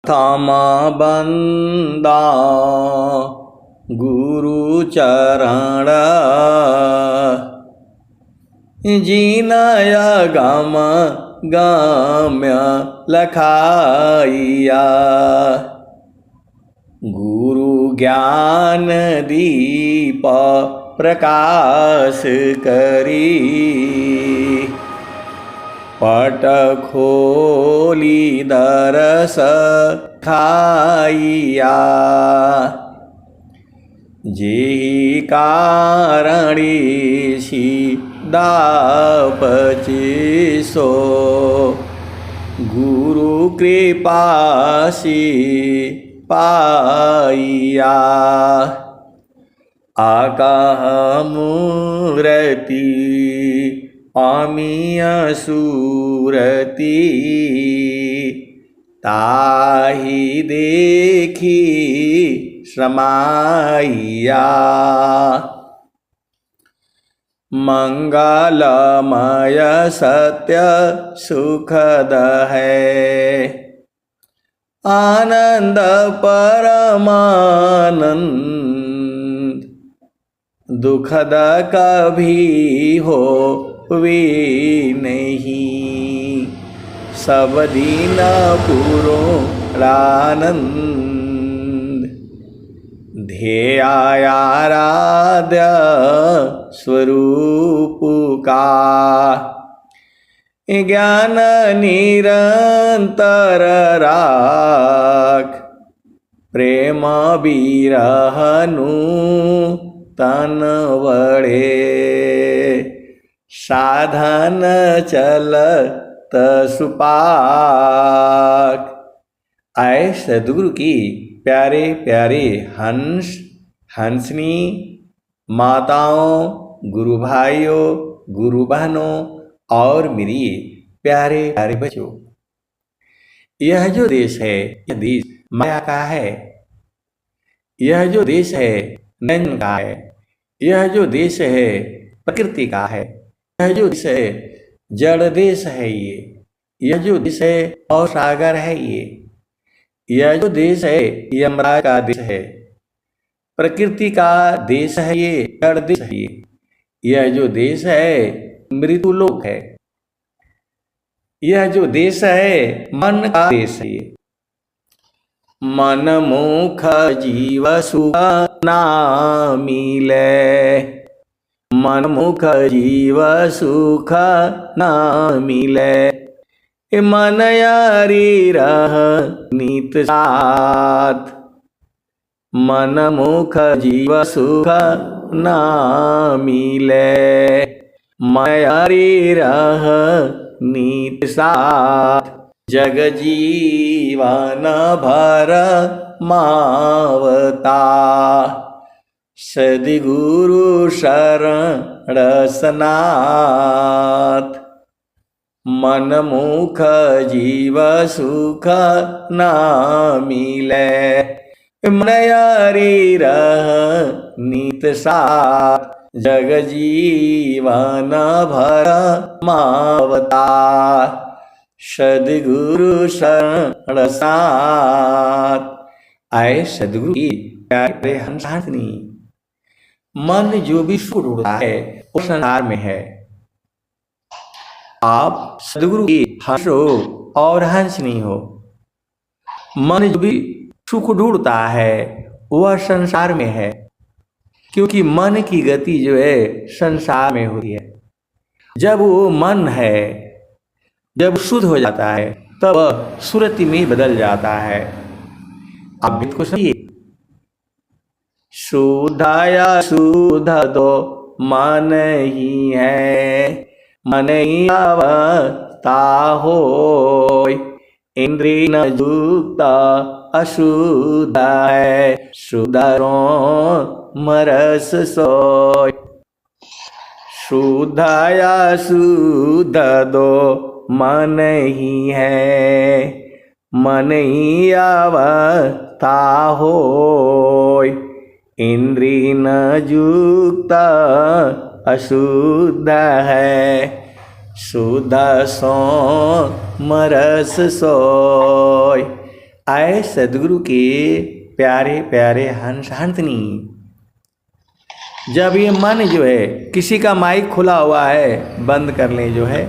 थम बंदा गुरु चरण जिनय गम गम्य लखाइया। गुरु ज्ञान दीप प्रकाश करी पट खोली दरस खाइया। जेहि कारणी दापची सो गुरु कृपासी पाइया। आकाह मूर्ति पामिय सूरति ताहि देखी श्रमाइया। मंगलमय सत्य सुखद है आनंद परमानंद। दुखद कभी हो वे नहीं सब दिन पूर्णानंद। ध्येयाराध्य स्वरूप का ज्ञान निरंतर राख। प्रेम बिरहनु तन वड़े साधन चलत सुपाक। आए सद्गुरु की प्यारे प्यारे हंस हंसनी माताओं, गुरु भाइयों, गुरु बहनों और मेरी प्यारे प्यारे बच्चों, यह जो देश है यह देश माया का है। यह जो देश है नयन का है। यह जो देश है प्रकृति का है। यह जो देश है जड़ देश है। यह जो देश है और सागर है। यह जो देश है यमराज का देश है। प्रकृति का देश है ये, जड़ देश है ये। यह जो देश है मृत्युलोक है। यह जो देश है मन का देश है। मन मुख जीव सुख ना मिले। मन मुख जीव सुख ना मिले। मन यारी रह नित साथ। मन मुख जीव सुख ना मिले। मन यारी रह नित साथ। जग जीवन भर मावता सद्गुरु शरण सनाथ। मन मुख जीव सुख ना मिले। मन यारी रह नित साथ। जग जीवन भर मावता सद्गुरु शरण साथ। आए सद्गुरु की प्यारे हंसनी। मन जो भी सुख ढूंढता है वो संसार में है। आप सद्गुरु की हंसो और हंसनी हो। मन जो भी सुख ढूंढता है वह संसार में है, क्योंकि मन की गति जो है संसार में होती है। जब वो मन है जब शुद्ध हो जाता है तब सुरति में बदल जाता है। आप भी को समझिए। शुद्धाया शुद्ध दो मन ही है। मन ही अवस्था होय। इंद्रिय न युक्त अशुद्ध है। शुद्धरो मरस सोय। शुद्धाया शुद्ध दो मन ही है। मन ही अवस्था होय। इंद्रिय न युक्त अशुद्ध है। शुद्ध सो मरस सोय। आए सदगुरु के प्यारे प्यारे हंस हंसनी। जब ये मन जो है, किसी का माइक खुला हुआ है बंद कर लें जो है,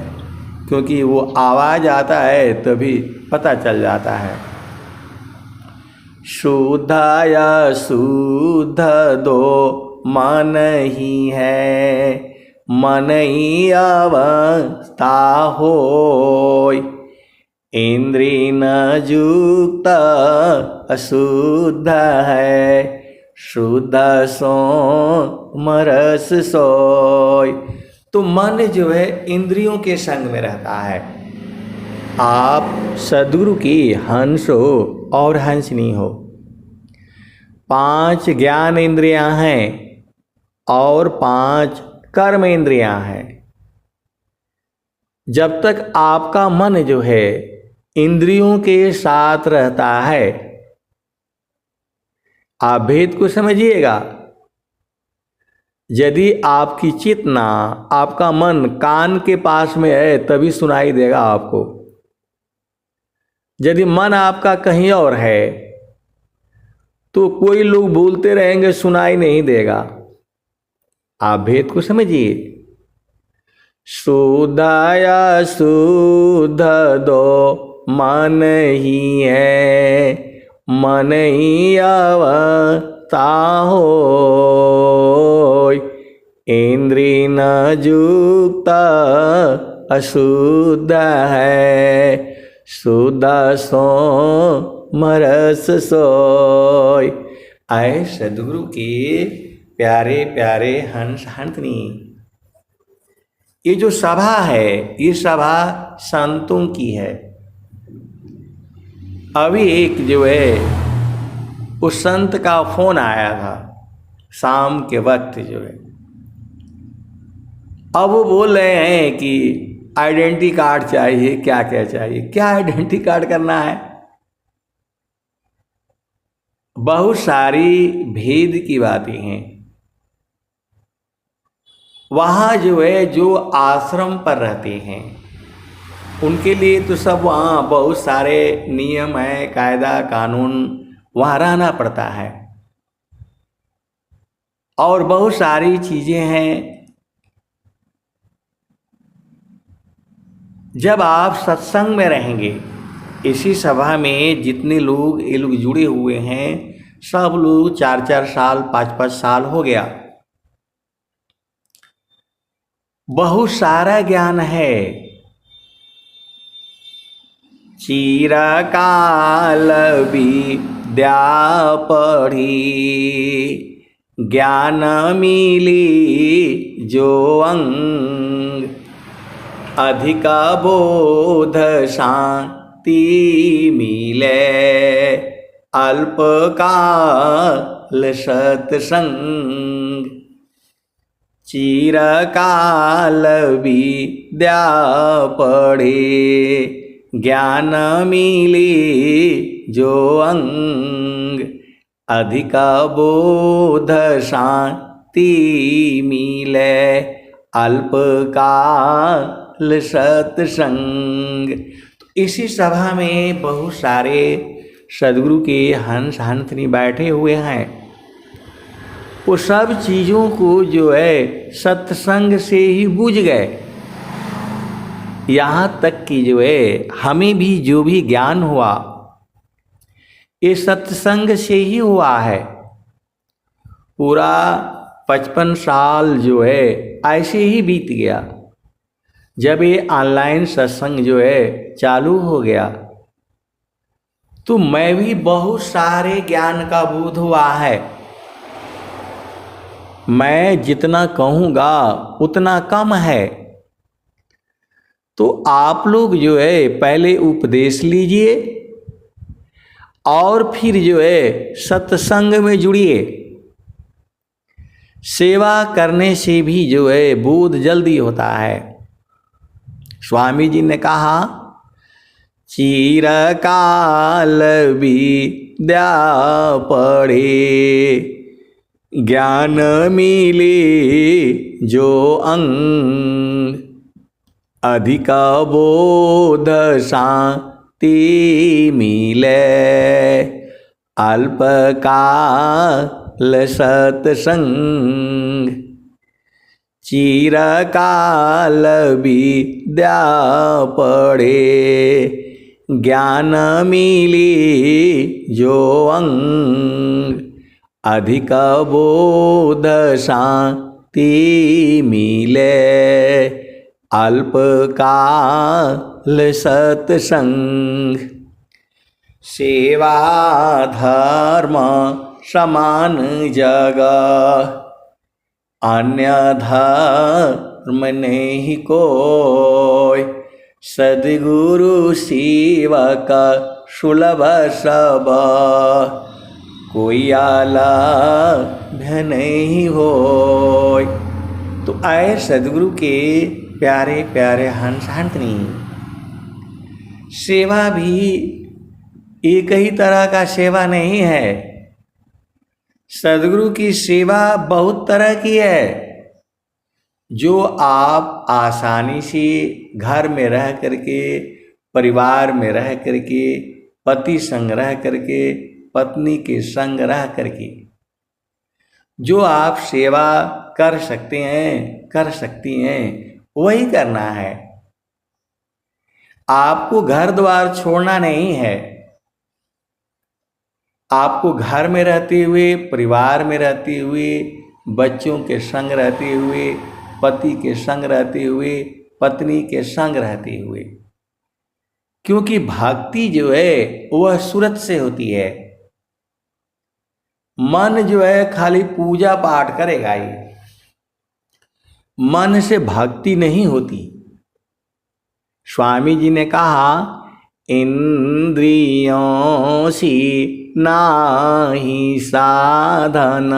क्योंकि वो आवाज़ आता है तभी पता चल जाता है। शुद्धाया शुद्ध दो मन ही है, मन ही अवस्था होय। इंद्रिय न युक्त अशुद्ध है, शुद्ध सो मरस सोय। तो मन जो है इंद्रियों के संग में रहता है। आप सद्गुरु की हंस हो और हंसनी हो। 5 ज्ञान इंद्रियां हैं और 5 कर्म इंद्रियां हैं। जब तक आपका मन जो है इंद्रियों के साथ रहता है, आप भेद को समझिएगा। यदि आपकी चेतना, आपका मन कान के पास में है तभी सुनाई देगा आपको। यदि मन आपका कहीं और है तो कोई लोग बोलते रहेंगे, सुनाई नहीं देगा। आप भेद को समझिए। शुद्धाया शुद्ध दो मन ही है, मन ही अवस्था होय। इंद्रिय न युक्त अशुद्ध है, शुद्ध सो मरस सोय। आए सद्गुरु के प्यारे प्यारे हंस हंसनी। ये जो सभा है, ये सभा संतों की है। अभी एक जो है उस संत का फोन आया था शाम के वक्त जो है। अब वो बोल रहे हैं कि आइडेंटिटी कार्ड चाहिए, क्या क्या चाहिए, क्या आइडेंटिटी कार्ड करना है। बहुत सारी भेद की बातें हैं। वहाँ जो है जो आश्रम पर रहते हैं उनके लिए तो सब वहाँ बहुत सारे नियम है, कायदा कानून, वहाँ रहना पड़ता है और बहुत सारी चीज़ें हैं। जब आप सत्संग में रहेंगे, इसी सभा में जितने लोग ये लोग जुड़े हुए हैं, सब लोग 4-4 साल 5-5 साल हो गया। बहुत सारा ज्ञान है। चिरकाल विद्या पढ़ी, ज्ञान मिली जो अंग। अधिक बोध शांति मिले, अल्प काल सत्संग। चिरकाल विद्या पढ़े, ज्ञान मिली जो अंग। अधिक बोध शांति मिले, अल्प काल सत्संग। तो इसी सभा में बहुत सारे सद्गुरु के हंस हंसनी बैठे हुए हैं। वो सब चीज़ों को जो है सत्संग से ही बूझ गए। यहाँ तक कि जो है हमें भी जो भी ज्ञान हुआ ये सत्संग से ही हुआ है। पूरा 55 साल जो है ऐसे ही बीत गया। जब ये ऑनलाइन सत्संग जो है चालू हो गया तो मैं भी बहुत सारे ज्ञान का बोध हुआ है। मैं जितना कहूँगा उतना कम है। तो आप लोग जो है पहले उपदेश लीजिए और फिर जो है सत्संग में जुड़िए। सेवा करने से भी जो है बोध जल्दी होता है। स्वामी जी ने कहा, चिरकाल विद्या पढ़े, ज्ञान मिले जो अंग। अधिक बोध शांति मिले अल्पकाल सत्संग चिरकाल विद्या पढ़े ज्ञान मिली जो अंग अधिक बोध शांति मिले अल्पकाल सत्संग सेवा धर्म समान जगह अन्य धर्म नहीं कोई सद्गुरु सेवक सुलभ सब कोई अलग नहीं होय। तो आए सद्गुरु के प्यारे प्यारे हंस हंसनी, सेवा भी एक ही तरह का सेवा नहीं है। सद्गुरु की सेवा बहुत तरह की है, जो आप आसानी से घर में रह करके, परिवार में रह करके, पति संग रह करके, पत्नी के संग रह करके जो आप सेवा कर सकते हैं, कर सकती हैं, वही करना है। आपको घर द्वार छोड़ना नहीं है। आपको घर में रहते हुए, परिवार में रहते हुए, बच्चों के संग रहते हुए, पति के संग रहते हुए, पत्नी के संग रहते हुए, क्योंकि भक्ति जो है वह सूरत से होती है। मन जो है खाली पूजा पाठ करेगा ही, मन से भक्ति नहीं होती। स्वामी जी ने कहा इंद्रियों से नाही साधन,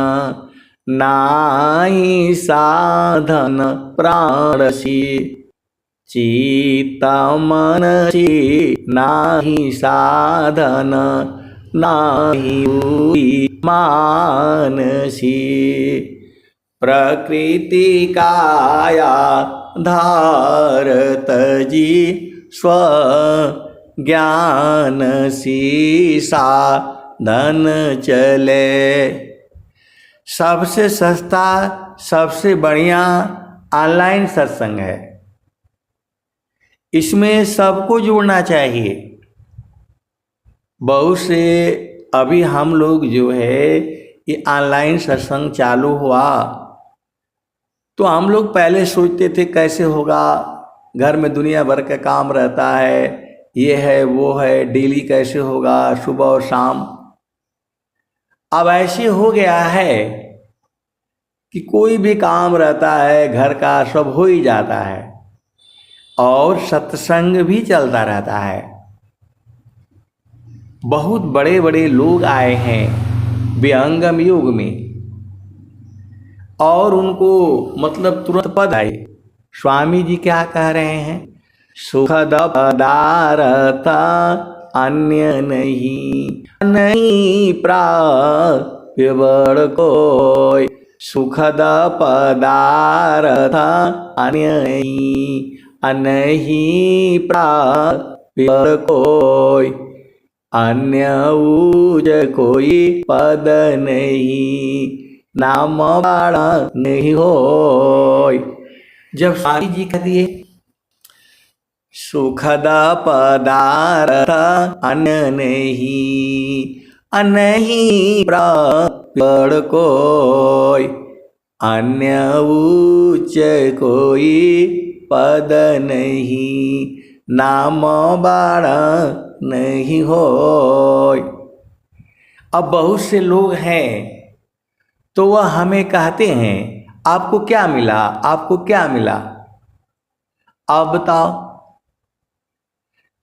नाही साधन प्राण से, चित्त मन से नाही साधन, नाही मानसी। प्रकृति काया धारत जी स्व ज्ञान सीसा धन चले। सबसे सस्ता, सबसे बढ़िया ऑनलाइन सत्संग है। इसमें सबको जुड़ना चाहिए। बहुत से अभी हम लोग जो है ये ऑनलाइन सत्संग चालू हुआ तो हम लोग पहले सोचते थे कैसे होगा, घर में दुनिया भर का काम रहता है, ये है वो है, डेली कैसे होगा, सुबह और शाम। अब ऐसे हो गया है कि कोई भी काम रहता है घर का, सब हो ही जाता है और सत्संग भी चलता रहता है। बहुत बड़े बड़े लोग आए हैं विहंगम युग में और उनको मतलब तुरंत पद आए। स्वामी जी क्या कह रहे हैं? सुखद पदार्थ अन्य नहीं, नहीं प्राप्य बड़ कोई। सुखद पदार्थ अन्य नहीं प्राप्य बड़ कोई। अन्य ऊज कोई पद नहीं, नाम बाड़ा नहीं होय। जब स्वामी जी कह दिए सुखद पदार्थ अन्य नहीं प्राप्य कोई। अन्य ऊच कोई पद नहीं, नाम बाड़ा नहीं होय। अब बहुत से लोग हैं तो वह हमें कहते हैं आपको क्या मिला, आपको क्या मिला। अब बताओ,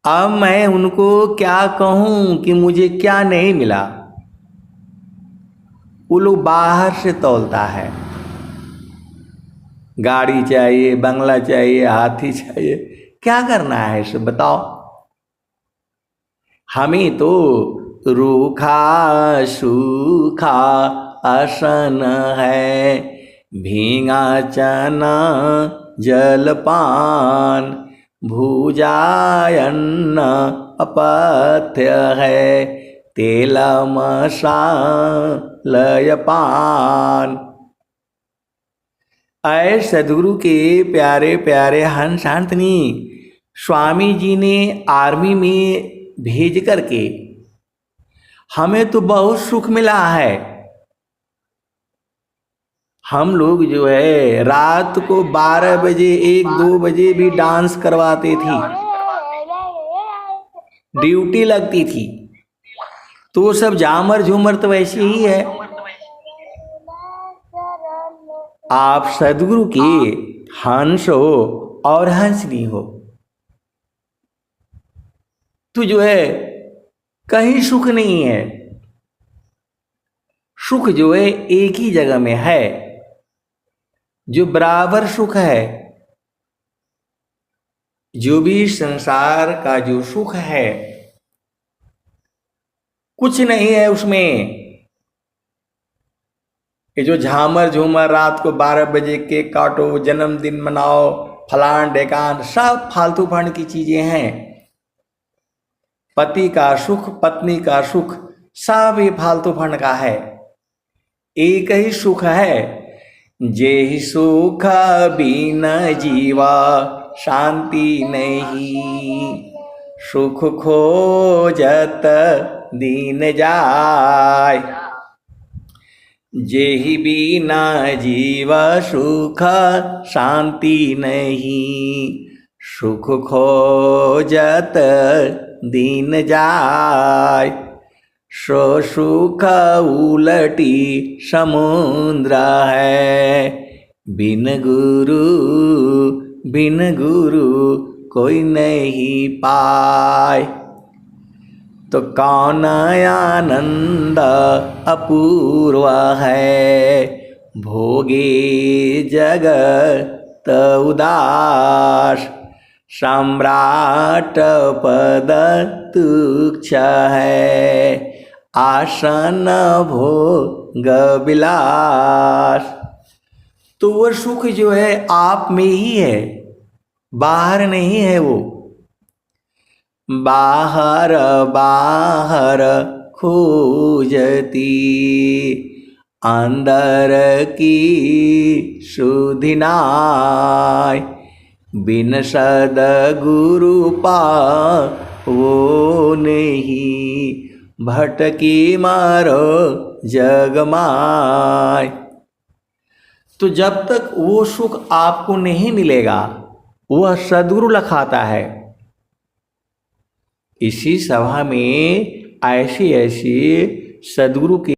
अब मैं उनको क्या कहूं कि मुझे क्या नहीं मिला। वो लोग बाहर से तौलता है, गाड़ी चाहिए, बंगला चाहिए, हाथी चाहिए, क्या करना है इसे बताओ। हमें तो रूखा सूखा आसन है, भींगा चना जलपान, भुजायन्न अपथ्य है तेल मसालय पान। ऐ सदगुरु के प्यारे प्यारे हंस हंसनी, स्वामी जी ने आर्मी में भेज करके हमें तो बहुत सुख मिला है। हम लोग जो है रात को 12 बजे 1-2 बजे भी डांस करवाते थी, ड्यूटी लगती थी। तो वो सब जामर झूमर तो वैसे ही है। आप सदगुरु के हंस हो और हंसनी हो तो जो है कहीं सुख नहीं है। सुख जो है एक ही जगह में है, जो बराबर सुख है। जो भी संसार का जो सुख है कुछ नहीं है उसमें। ये जो झामर झूमर रात को 12 बजे केक काटो, जन्मदिन मनाओ, फलान ढेकान, सब फालतू फंड की चीजें हैं। पति का सुख, पत्नी का सुख, सब ये फालतू फंड का है। एक ही सुख है, जे सुख बिना जीवा शांति नहीं, सुख खोजत दीन जाय। जेहि बिना जीव सुख शांति नहीं, सुख खोजत दीन जाय। सो सुख उलटी समुद्र है, बिन गुरु कोई नहीं पाए। तो कौन आनंद अपूर्व है, भोगे जगत उदास। सम्राट पद तुच्छ है, आसन भोग विलास। तो वो सुख जो है आप में ही है, बाहर नहीं है। वो बाहर बाहर खोजती, अंदर की सुधि नाय। बिन सद्गुरु वो नहीं, भटकी मारो जग माय। तो जब तक वो सुख आपको नहीं मिलेगा, वह सद्गुरु लखाता है। इसी सभा में ऐसी ऐसी सद्गुरु की